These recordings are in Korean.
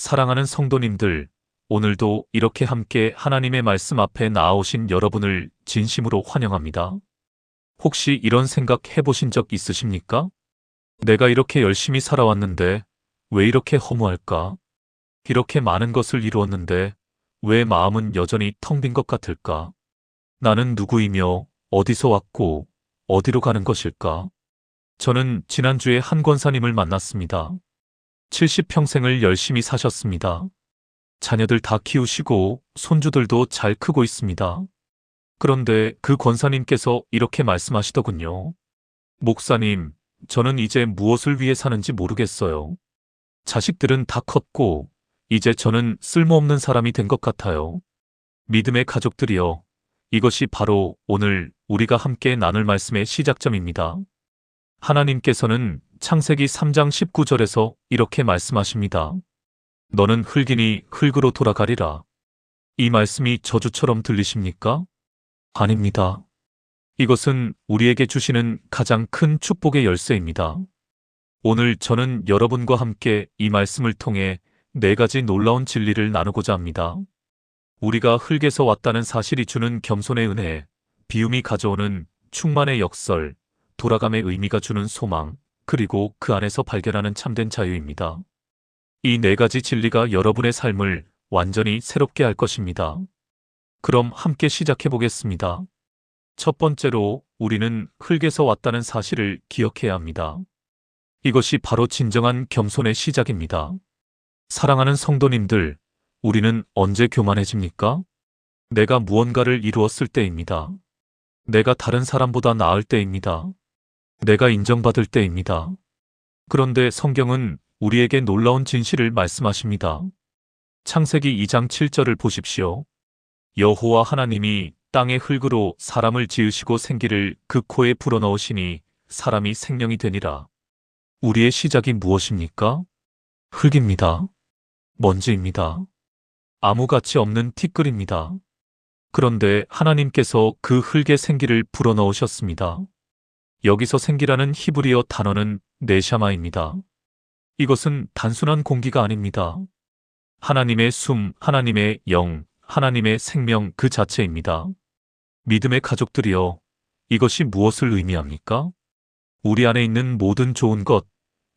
사랑하는 성도님들, 오늘도 이렇게 함께 하나님의 말씀 앞에 나아오신 여러분을 진심으로 환영합니다. 혹시 이런 생각 해보신 적 있으십니까? 내가 이렇게 열심히 살아왔는데 왜 이렇게 허무할까? 이렇게 많은 것을 이루었는데 왜 마음은 여전히 텅 빈 것 같을까? 나는 누구이며 어디서 왔고 어디로 가는 것일까? 저는 지난주에 한 권사님을 만났습니다. 70평생을 열심히 사셨습니다. 자녀들 다 키우시고 손주들도 잘 크고 있습니다. 그런데 그 권사님께서 이렇게 말씀하시더군요. 목사님, 저는 이제 무엇을 위해 사는지 모르겠어요. 자식들은 다 컸고 이제 저는 쓸모없는 사람이 된 것 같아요. 믿음의 가족들이여, 이것이 바로 오늘 우리가 함께 나눌 말씀의 시작점입니다. 하나님께서는 창세기 3장 19절에서 이렇게 말씀하십니다. 너는 흙이니 흙으로 돌아가리라. 이 말씀이 저주처럼 들리십니까? 아닙니다. 이것은 우리에게 주시는 가장 큰 축복의 열쇠입니다. 오늘 저는 여러분과 함께 이 말씀을 통해 4가지 놀라운 진리를 나누고자 합니다. 우리가 흙에서 왔다는 사실이 주는 겸손의 은혜, 비움이 가져오는 충만의 역설, 돌아감의 의미가 주는 소망, 그리고 그 안에서 발견하는 참된 자유입니다. 이 4가지 진리가 여러분의 삶을 완전히 새롭게 할 것입니다. 그럼 함께 시작해 보겠습니다. 첫 번째로 우리는 흙에서 왔다는 사실을 기억해야 합니다. 이것이 바로 진정한 겸손의 시작입니다. 사랑하는 성도님들, 우리는 언제 교만해집니까? 내가 무언가를 이루었을 때입니다. 내가 다른 사람보다 나을 때입니다. 내가 인정받을 때입니다. 그런데 성경은 우리에게 놀라운 진실을 말씀하십니다. 창세기 2장 7절을 보십시오. 여호와 하나님이 땅의 흙으로 사람을 지으시고 생기를 그 코에 불어넣으시니 사람이 생명이 되니라. 우리의 시작이 무엇입니까? 흙입니다. 먼지입니다. 아무 가치 없는 티끌입니다. 그런데 하나님께서 그 흙에 생기를 불어넣으셨습니다. 여기서 생기라는 히브리어 단어는 네샤마입니다. 이것은 단순한 공기가 아닙니다. 하나님의 숨, 하나님의 영, 하나님의 생명 그 자체입니다. 믿음의 가족들이여, 이것이 무엇을 의미합니까? 우리 안에 있는 모든 좋은 것,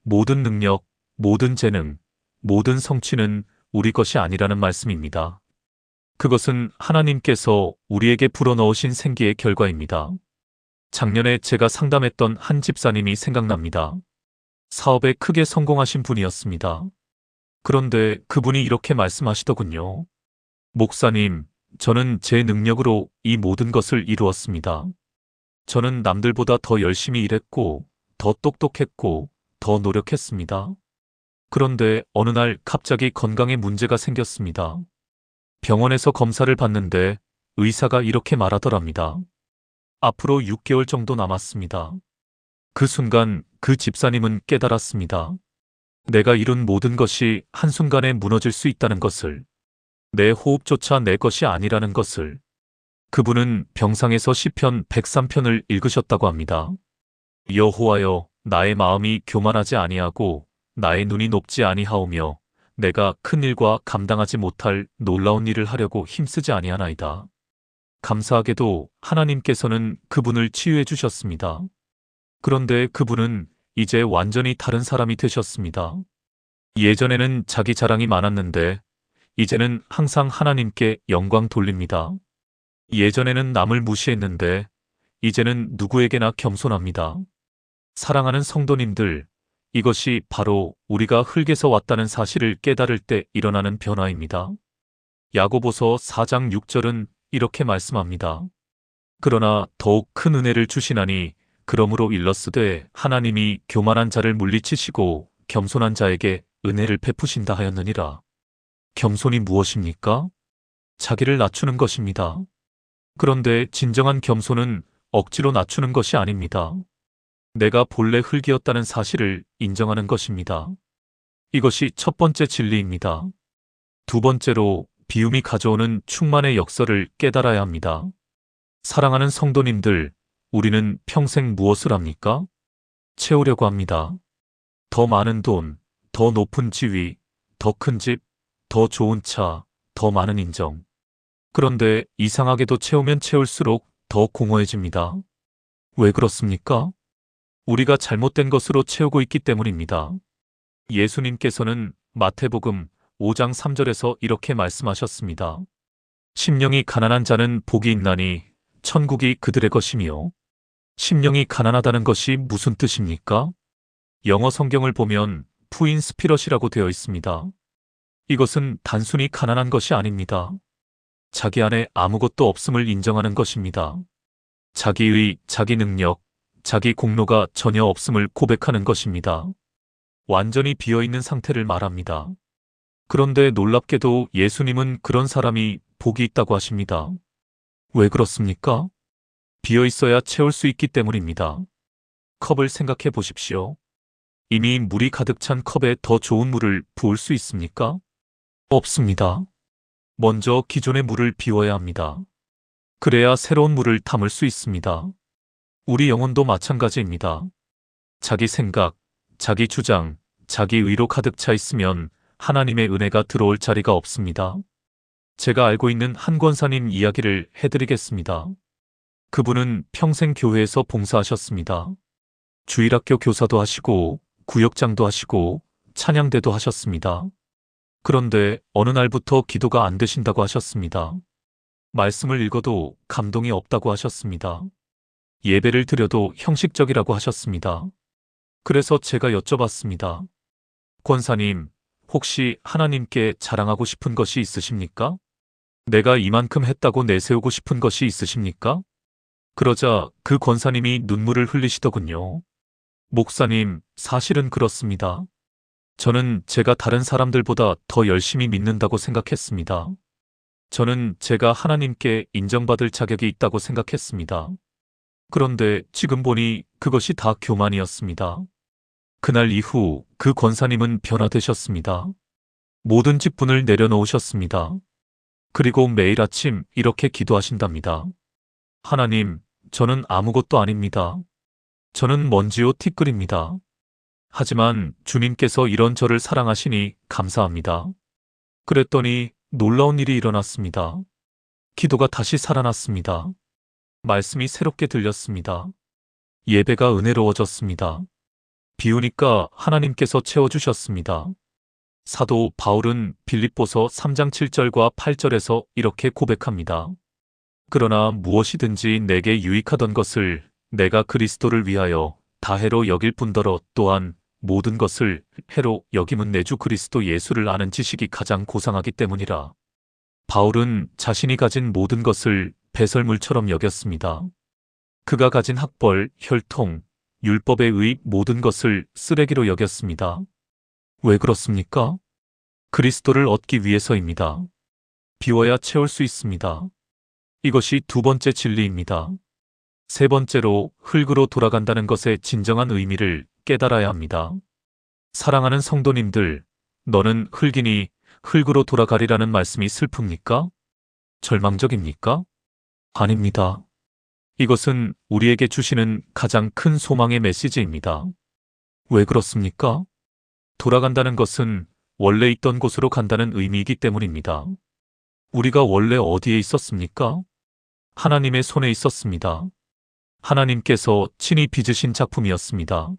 모든 능력, 모든 재능, 모든 성취는 우리 것이 아니라는 말씀입니다. 그것은 하나님께서 우리에게 불어넣으신 생기의 결과입니다. 작년에 제가 상담했던 한 집사님이 생각납니다. 사업에 크게 성공하신 분이었습니다. 그런데 그분이 이렇게 말씀하시더군요. 목사님, 저는 제 능력으로 이 모든 것을 이루었습니다. 저는 남들보다 더 열심히 일했고, 더 똑똑했고, 더 노력했습니다. 그런데 어느 날 갑자기 건강에 문제가 생겼습니다. 병원에서 검사를 받는데 의사가 이렇게 말하더랍니다. 앞으로 6개월 정도 남았습니다. 그 순간 그 집사님은 깨달았습니다. 내가 이룬 모든 것이 한순간에 무너질 수 있다는 것을, 내 호흡조차 내 것이 아니라는 것을. 그분은 병상에서 시편 103편을 읽으셨다고 합니다. 여호와여, 나의 마음이 교만하지 아니하고 나의 눈이 높지 아니하오며 내가 큰 일과 감당하지 못할 놀라운 일을 하려고 힘쓰지 아니하나이다. 감사하게도 하나님께서는 그분을 치유해 주셨습니다. 그런데 그분은 이제 완전히 다른 사람이 되셨습니다. 예전에는 자기 자랑이 많았는데 이제는 항상 하나님께 영광 돌립니다. 예전에는 남을 무시했는데 이제는 누구에게나 겸손합니다. 사랑하는 성도님들, 이것이 바로 우리가 흙에서 왔다는 사실을 깨달을 때 일어나는 변화입니다. 야고보서 4장 6절은 이렇게 말씀합니다. 그러나 더욱 큰 은혜를 주시나니 그러므로 일렀으되 하나님이 교만한 자를 물리치시고 겸손한 자에게 은혜를 베푸신다 하였느니라. 겸손이 무엇입니까? 자기를 낮추는 것입니다. 그런데 진정한 겸손은 억지로 낮추는 것이 아닙니다. 내가 본래 흙이었다는 사실을 인정하는 것입니다. 이것이 첫 번째 진리입니다. 두 번째로 비움이 가져오는 충만의 역설을 깨달아야 합니다. 사랑하는 성도님들, 우리는 평생 무엇을 합니까? 채우려고 합니다. 더 많은 돈, 더 높은 지위, 더 큰 집, 더 좋은 차, 더 많은 인정. 그런데 이상하게도 채우면 채울수록 더 공허해집니다. 왜 그렇습니까? 우리가 잘못된 것으로 채우고 있기 때문입니다. 예수님께서는 마태복음 5장 3절에서 이렇게 말씀하셨습니다. 심령이 가난한 자는 복이 있나니 천국이 그들의 것이며. 심령이 가난하다는 것이 무슨 뜻입니까? 영어 성경을 보면 푸인 스피럿이라고 되어 있습니다. 이것은 단순히 가난한 것이 아닙니다. 자기 안에 아무것도 없음을 인정하는 것입니다. 자기의, 자기 능력, 자기 공로가 전혀 없음을 고백하는 것입니다. 완전히 비어있는 상태를 말합니다. 그런데 놀랍게도 예수님은 그런 사람이 복이 있다고 하십니다. 왜 그렇습니까? 비어있어야 채울 수 있기 때문입니다. 컵을 생각해 보십시오. 이미 물이 가득 찬 컵에 더 좋은 물을 부을 수 있습니까? 없습니다. 먼저 기존의 물을 비워야 합니다. 그래야 새로운 물을 담을 수 있습니다. 우리 영혼도 마찬가지입니다. 자기 생각, 자기 주장, 자기 의로 가득 차 있으면 하나님의 은혜가 들어올 자리가 없습니다. 제가 알고 있는 한 권사님 이야기를 해드리겠습니다. 그분은 평생 교회에서 봉사하셨습니다. 주일학교 교사도 하시고 구역장도 하시고 찬양대도 하셨습니다. 그런데 어느 날부터 기도가 안 되신다고 하셨습니다. 말씀을 읽어도 감동이 없다고 하셨습니다. 예배를 드려도 형식적이라고 하셨습니다. 그래서 제가 여쭤봤습니다. 권사님, 혹시 하나님께 자랑하고 싶은 것이 있으십니까? 내가 이만큼 했다고 내세우고 싶은 것이 있으십니까? 그러자 그 권사님이 눈물을 흘리시더군요. 목사님, 사실은 그렇습니다. 저는 제가 다른 사람들보다 더 열심히 믿는다고 생각했습니다. 저는 제가 하나님께 인정받을 자격이 있다고 생각했습니다. 그런데 지금 보니 그것이 다 교만이었습니다. 그날 이후 그 권사님은 변화되셨습니다. 모든 직분을 내려놓으셨습니다. 그리고 매일 아침 이렇게 기도하신답니다. 하나님, 저는 아무것도 아닙니다. 저는 먼지요 티끌입니다. 하지만 주님께서 이런 저를 사랑하시니 감사합니다. 그랬더니 놀라운 일이 일어났습니다. 기도가 다시 살아났습니다. 말씀이 새롭게 들렸습니다. 예배가 은혜로워졌습니다. 비우니까 하나님께서 채워주셨습니다. 사도 바울은 빌립보서 3장 7절과 8절에서 이렇게 고백합니다. 그러나 무엇이든지 내게 유익하던 것을 내가 그리스도를 위하여 다해로 여길 뿐더러 또한 모든 것을 해로 여김은 내 주 그리스도 예수를 아는 지식이 가장 고상하기 때문이라. 바울은 자신이 가진 모든 것을 배설물처럼 여겼습니다. 그가 가진 학벌, 혈통, 율법에 의해 모든 것을 쓰레기로 여겼습니다. 왜 그렇습니까? 그리스도를 얻기 위해서입니다. 비워야 채울 수 있습니다. 이것이 두 번째 진리입니다. 세 번째로 흙으로 돌아간다는 것의 진정한 의미를 깨달아야 합니다. 사랑하는 성도님들, 너는 흙이니 흙으로 돌아가리라는 말씀이 슬픕니까? 절망적입니까? 아닙니다. 이것은 우리에게 주시는 가장 큰 소망의 메시지입니다. 왜 그렇습니까? 돌아간다는 것은 원래 있던 곳으로 간다는 의미이기 때문입니다. 우리가 원래 어디에 있었습니까? 하나님의 손에 있었습니다. 하나님께서 친히 빚으신 작품이었습니다.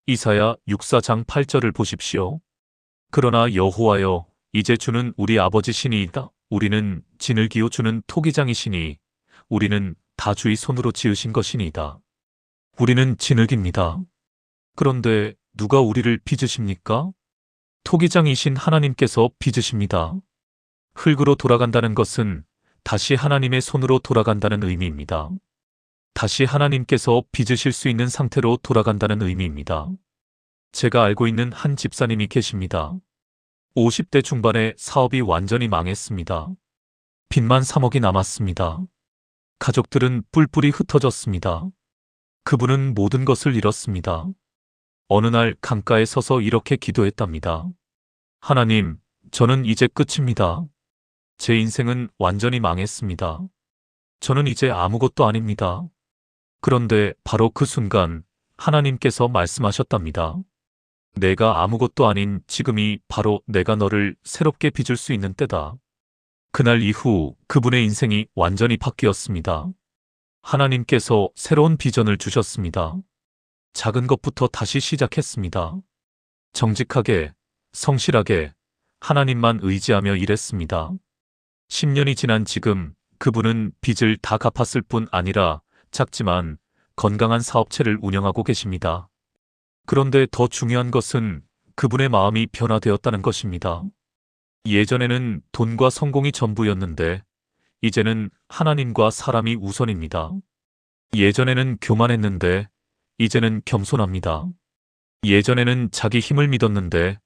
이사야 64장 8절을 보십시오. 그러나 여호와여, 이제 주는 우리 아버지시니이다. 우리는 진흙이요 주는 토기장이시니 우리는 다 주의 손으로 지으신 것이니이다. 우리는 진흙입니다. 그런데 누가 우리를 빚으십니까? 토기장이신 하나님께서 빚으십니다. 흙으로 돌아간다는 것은 다시 하나님의 손으로 돌아간다는 의미입니다. 다시 하나님께서 빚으실 수 있는 상태로 돌아간다는 의미입니다. 제가 알고 있는 한 집사님이 계십니다. 50대 중반에 사업이 완전히 망했습니다. 빚만 3억이 남았습니다. 가족들은 뿔뿔이 흩어졌습니다. 그분은 모든 것을 잃었습니다. 어느 날 강가에 서서 이렇게 기도했답니다. 하나님, 저는 이제 끝입니다. 제 인생은 완전히 망했습니다. 저는 이제 아무것도 아닙니다. 그런데 바로 그 순간 하나님께서 말씀하셨답니다. 내가 아무것도 아닌 지금이 바로 내가 너를 새롭게 빚을 수 있는 때다. 그날 이후 그분의 인생이 완전히 바뀌었습니다. 하나님께서 새로운 비전을 주셨습니다. 작은 것부터 다시 시작했습니다. 정직하게, 성실하게 하나님만 의지하며 일했습니다. 10년이 지난 지금 그분은 빚을 다 갚았을 뿐 아니라 작지만 건강한 사업체를 운영하고 계십니다. 그런데 더 중요한 것은 그분의 마음이 변화되었다는 것입니다. 예전에는 돈과 성공이 전부였는데 이제는 하나님과 사람이 우선입니다. 예전에는 교만했는데 이제는 겸손합니다. 예전에는 자기 힘을 믿었는데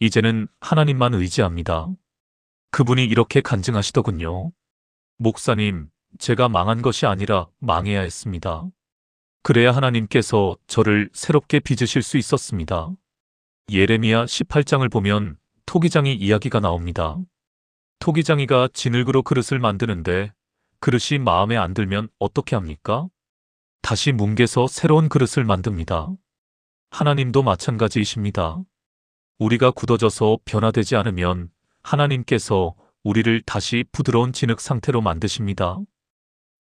이제는 하나님만 의지합니다. 그분이 이렇게 간증하시더군요. 목사님, 제가 망한 것이 아니라 망해야 했습니다. 그래야 하나님께서 저를 새롭게 빚으실 수 있었습니다. 예레미야 18장을 보면 토기장이 이야기가 나옵니다. 토기장이가 진흙으로 그릇을 만드는데 그릇이 마음에 안 들면 어떻게 합니까? 다시 뭉개서 새로운 그릇을 만듭니다. 하나님도 마찬가지이십니다. 우리가 굳어져서 변화되지 않으면 하나님께서 우리를 다시 부드러운 진흙 상태로 만드십니다.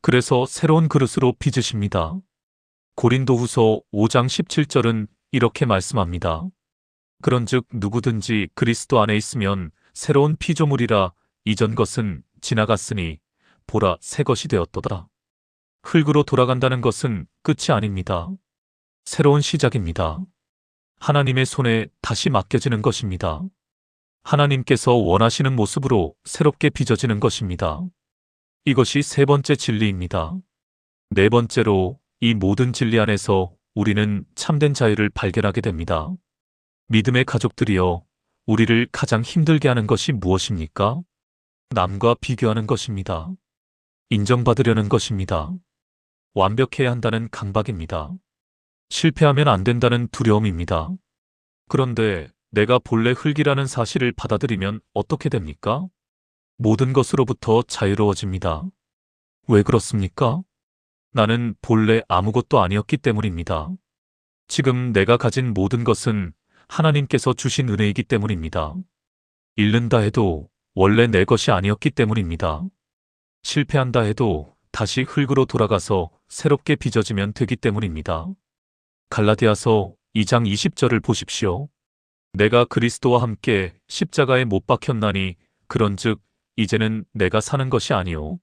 그래서 새로운 그릇으로 빚으십니다. 고린도후서 5장 17절은 이렇게 말씀합니다. 그런즉 누구든지 그리스도 안에 있으면 새로운 피조물이라 이전 것은 지나갔으니 보라 새 것이 되었도다. 흙으로 돌아간다는 것은 끝이 아닙니다. 새로운 시작입니다. 하나님의 손에 다시 맡겨지는 것입니다. 하나님께서 원하시는 모습으로 새롭게 빚어지는 것입니다. 이것이 세 번째 진리입니다. 네 번째로 이 모든 진리 안에서 우리는 참된 자유를 발견하게 됩니다. 믿음의 가족들이여, 우리를 가장 힘들게 하는 것이 무엇입니까? 남과 비교하는 것입니다. 인정받으려는 것입니다. 완벽해야 한다는 강박입니다. 실패하면 안 된다는 두려움입니다. 그런데 내가 본래 흙이라는 사실을 받아들이면 어떻게 됩니까? 모든 것으로부터 자유로워집니다. 왜 그렇습니까? 나는 본래 아무것도 아니었기 때문입니다. 지금 내가 가진 모든 것은 하나님께서 주신 은혜이기 때문입니다. 잃는다 해도 원래 내 것이 아니었기 때문입니다. 실패한다 해도 다시 흙으로 돌아가서 새롭게 빚어지면 되기 때문입니다. 갈라디아서 2장 20절을 보십시오. 내가 그리스도와 함께 십자가에 못 박혔나니 그런즉 이제는 내가 사는 것이 아니요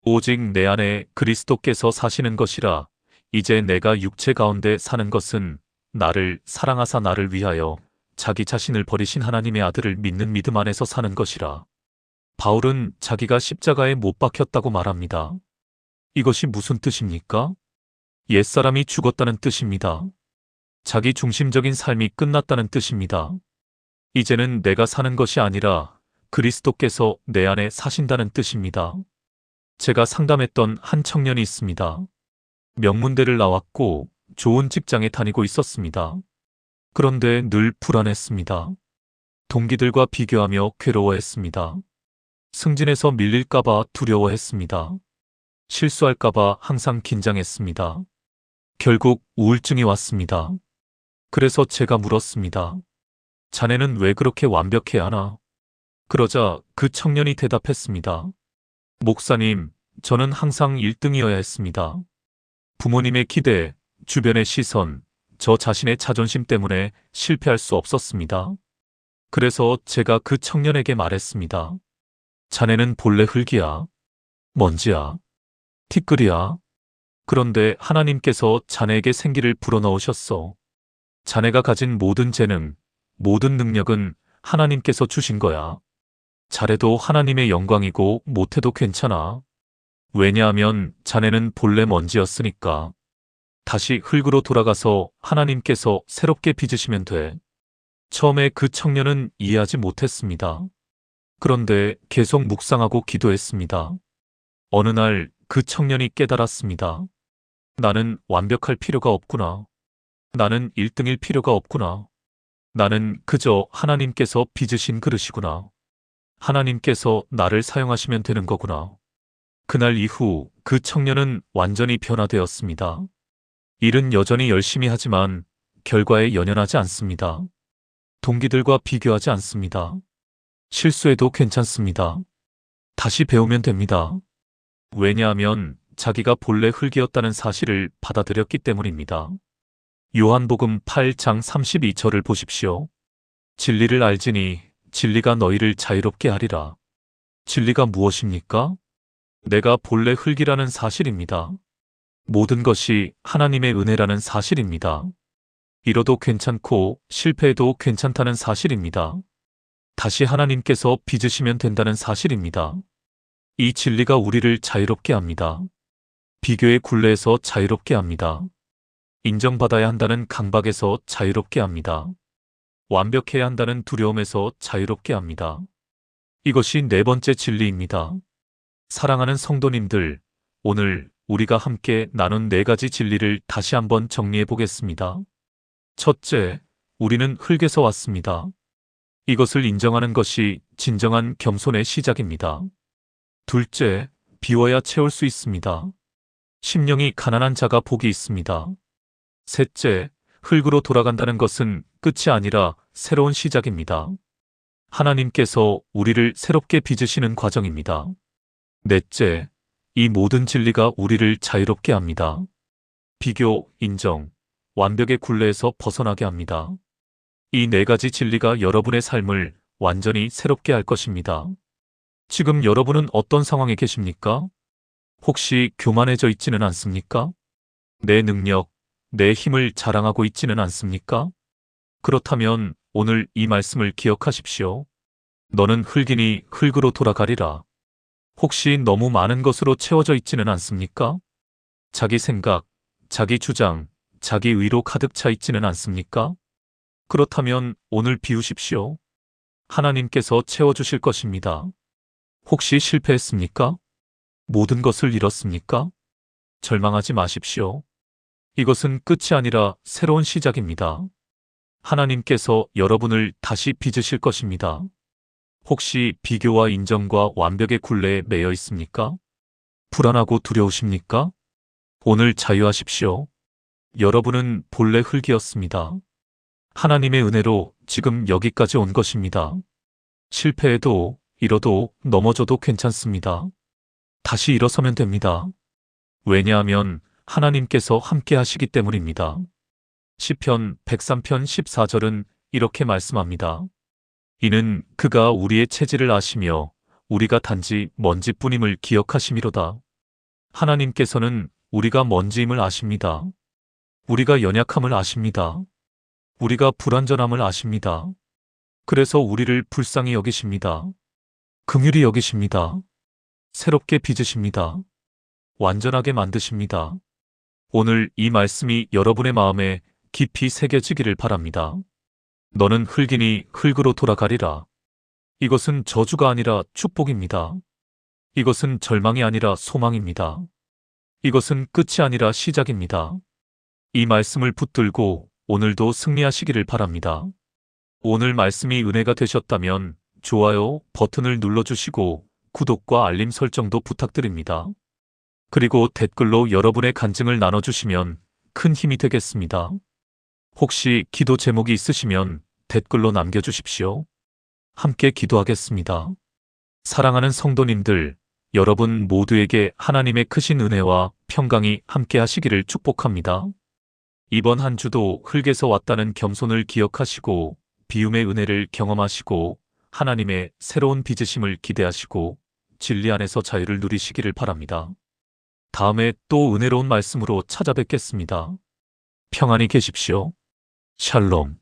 오직 내 안에 그리스도께서 사시는 것이라. 이제 내가 육체 가운데 사는 것은 나를 사랑하사 나를 위하여 자기 자신을 버리신 하나님의 아들을 믿는 믿음 안에서 사는 것이라. 바울은 자기가 십자가에 못 박혔다고 말합니다. 이것이 무슨 뜻입니까? 옛사람이 죽었다는 뜻입니다. 자기 중심적인 삶이 끝났다는 뜻입니다. 이제는 내가 사는 것이 아니라 그리스도께서 내 안에 사신다는 뜻입니다. 제가 상담했던 한 청년이 있습니다. 명문대를 나왔고 좋은 직장에 다니고 있었습니다. 그런데 늘 불안했습니다. 동기들과 비교하며 괴로워했습니다. 승진에서 밀릴까봐 두려워했습니다. 실수할까봐 항상 긴장했습니다. 결국 우울증이 왔습니다. 그래서 제가 물었습니다. 자네는 왜 그렇게 완벽해야 하나? 그러자 그 청년이 대답했습니다. 목사님, 저는 항상 1등이어야 했습니다. 부모님의 기대, 주변의 시선, 저 자신의 자존심 때문에 실패할 수 없었습니다. 그래서 제가 그 청년에게 말했습니다. 자네는 본래 흙이야. 먼지야. 티끌이야. 그런데 하나님께서 자네에게 생기를 불어넣으셨어. 자네가 가진 모든 재능, 모든 능력은 하나님께서 주신 거야. 잘해도 하나님의 영광이고 못해도 괜찮아. 왜냐하면 자네는 본래 먼지였으니까. 다시 흙으로 돌아가서 하나님께서 새롭게 빚으시면 돼. 처음에 그 청년은 이해하지 못했습니다. 그런데 계속 묵상하고 기도했습니다. 어느 날 그 청년이 깨달았습니다. 나는 완벽할 필요가 없구나. 나는 1등일 필요가 없구나. 나는 그저 하나님께서 빚으신 그릇이구나. 하나님께서 나를 사용하시면 되는 거구나. 그날 이후 그 청년은 완전히 변화되었습니다. 일은 여전히 열심히 하지만 결과에 연연하지 않습니다. 동기들과 비교하지 않습니다. 실수해도 괜찮습니다. 다시 배우면 됩니다. 왜냐하면 자기가 본래 흙이었다는 사실을 받아들였기 때문입니다. 요한복음 8장 32절을 보십시오. 진리를 알지니 진리가 너희를 자유롭게 하리라. 진리가 무엇입니까? 내가 본래 흙이라는 사실입니다. 모든 것이 하나님의 은혜라는 사실입니다. 잃어도 괜찮고 실패해도 괜찮다는 사실입니다. 다시 하나님께서 빚으시면 된다는 사실입니다. 이 진리가 우리를 자유롭게 합니다. 비교의 굴레에서 자유롭게 합니다. 인정받아야 한다는 강박에서 자유롭게 합니다. 완벽해야 한다는 두려움에서 자유롭게 합니다. 이것이 네 번째 진리입니다. 사랑하는 성도님들, 오늘 우리가 함께 나눈 네 가지 진리를 다시 한번 정리해 보겠습니다. 첫째, 우리는 흙에서 왔습니다. 이것을 인정하는 것이 진정한 겸손의 시작입니다. 둘째, 비워야 채울 수 있습니다. 심령이 가난한 자가 복이 있습니다. 셋째, 흙으로 돌아간다는 것은 끝이 아니라 새로운 시작입니다. 하나님께서 우리를 새롭게 빚으시는 과정입니다. 넷째, 이 모든 진리가 우리를 자유롭게 합니다. 비교, 인정, 완벽의 굴레에서 벗어나게 합니다. 이 네 가지 진리가 여러분의 삶을 완전히 새롭게 할 것입니다. 지금 여러분은 어떤 상황에 계십니까? 혹시 교만해져 있지는 않습니까? 내 능력, 내 힘을 자랑하고 있지는 않습니까? 그렇다면 오늘 이 말씀을 기억하십시오. 너는 흙이니 흙으로 돌아가리라. 혹시 너무 많은 것으로 채워져 있지는 않습니까? 자기 생각, 자기 주장, 자기 의로 가득 차 있지는 않습니까? 그렇다면 오늘 비우십시오. 하나님께서 채워주실 것입니다. 혹시 실패했습니까? 모든 것을 잃었습니까? 절망하지 마십시오. 이것은 끝이 아니라 새로운 시작입니다. 하나님께서 여러분을 다시 빚으실 것입니다. 혹시 비교와 인정과 완벽의 굴레에 매여 있습니까? 불안하고 두려우십니까? 오늘 자유하십시오. 여러분은 본래 흙이었습니다. 하나님의 은혜로 지금 여기까지 온 것입니다. 실패해도 잃어도 넘어져도 괜찮습니다. 다시 일어서면 됩니다. 왜냐하면 하나님께서 함께 하시기 때문입니다. 시편 103편 14절은 이렇게 말씀합니다. 이는 그가 우리의 체질을 아시며 우리가 단지 먼지뿐임을 기억하심이로다. 하나님께서는 우리가 먼지임을 아십니다. 우리가 연약함을 아십니다. 우리가 불완전함을 아십니다. 그래서 우리를 불쌍히 여기십니다. 긍휼히 여기십니다. 새롭게 빚으십니다. 완전하게 만드십니다. 오늘 이 말씀이 여러분의 마음에 깊이 새겨지기를 바랍니다. 너는 흙이니 흙으로 돌아가리라. 이것은 저주가 아니라 축복입니다. 이것은 절망이 아니라 소망입니다. 이것은 끝이 아니라 시작입니다. 이 말씀을 붙들고 오늘도 승리하시기를 바랍니다. 오늘 말씀이 은혜가 되셨다면 좋아요 버튼을 눌러주시고 구독과 알림 설정도 부탁드립니다. 그리고 댓글로 여러분의 간증을 나눠주시면 큰 힘이 되겠습니다. 혹시 기도 제목이 있으시면 댓글로 남겨주십시오. 함께 기도하겠습니다. 사랑하는 성도님들, 여러분 모두에게 하나님의 크신 은혜와 평강이 함께 하시기를 축복합니다. 이번 한 주도 흙에서 왔다는 겸손을 기억하시고 비움의 은혜를 경험하시고 하나님의 새로운 빚으심을 기대하시고 진리 안에서 자유를 누리시기를 바랍니다. 다음에 또 은혜로운 말씀으로 찾아뵙겠습니다. 평안히 계십시오. 샬롬.